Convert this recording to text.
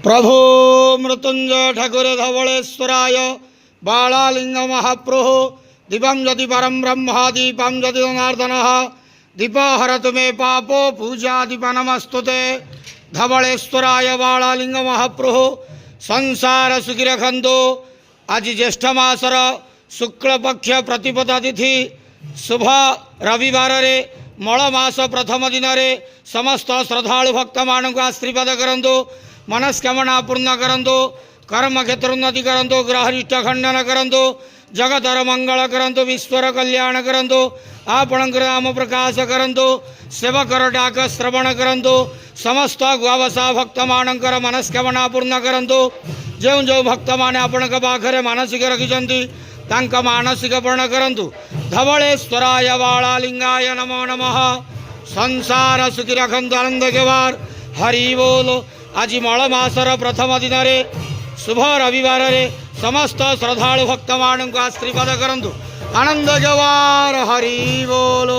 प्रभो मृत्युंजय ठाकुर धवलेश्वराय बालालिंग महाप्रभो दीपं यदि परम ब्रह्म दीपं यदि जनार्दन दीपहरतु मे पापो पूजा दीप नमस्तुते धवलेश्वराय बालालिंग महाप्रभो संसार सुखी रखंतु। आज ज्येष्ठ मासर शुक्ल पक्ष प्रतिपदा तिथि शुभ रविवार रे मल मास प्रथम दिन रे समस्त श्रद्धालु भक्त मान को आशीर्वाद करंतु, मनस्कामना पूर्ण करंतु, कर्म क्षेत्र उन्नति करंतु, ग्रहनिष्ठ खंडन करंतु, जगतर मंगल करंतु, विश्वर कल्याण करंतु, आपणकर नाम प्रकाश करंतु, सेवकर डाक श्रवण करंतु, समस्त गुआवसा भक्त मानकर मनस्कामना पूर्ण करंतु। जो जो भक्त माने आपणक पाखरे मानसिक रखिछंती तांक मानसिक पूर्ण करंतु। धवलेश्वराय बालालिंगाय नमो नमः। संसार सुखी रखंतु, आनंद केवार हरि बोल। आज मल मासर प्रथम दिन रे शुभ रविवार रे समस्त श्रद्धालु भक्त मान को आशीर्वाद करंतु, आनंद केवार हरि बोल।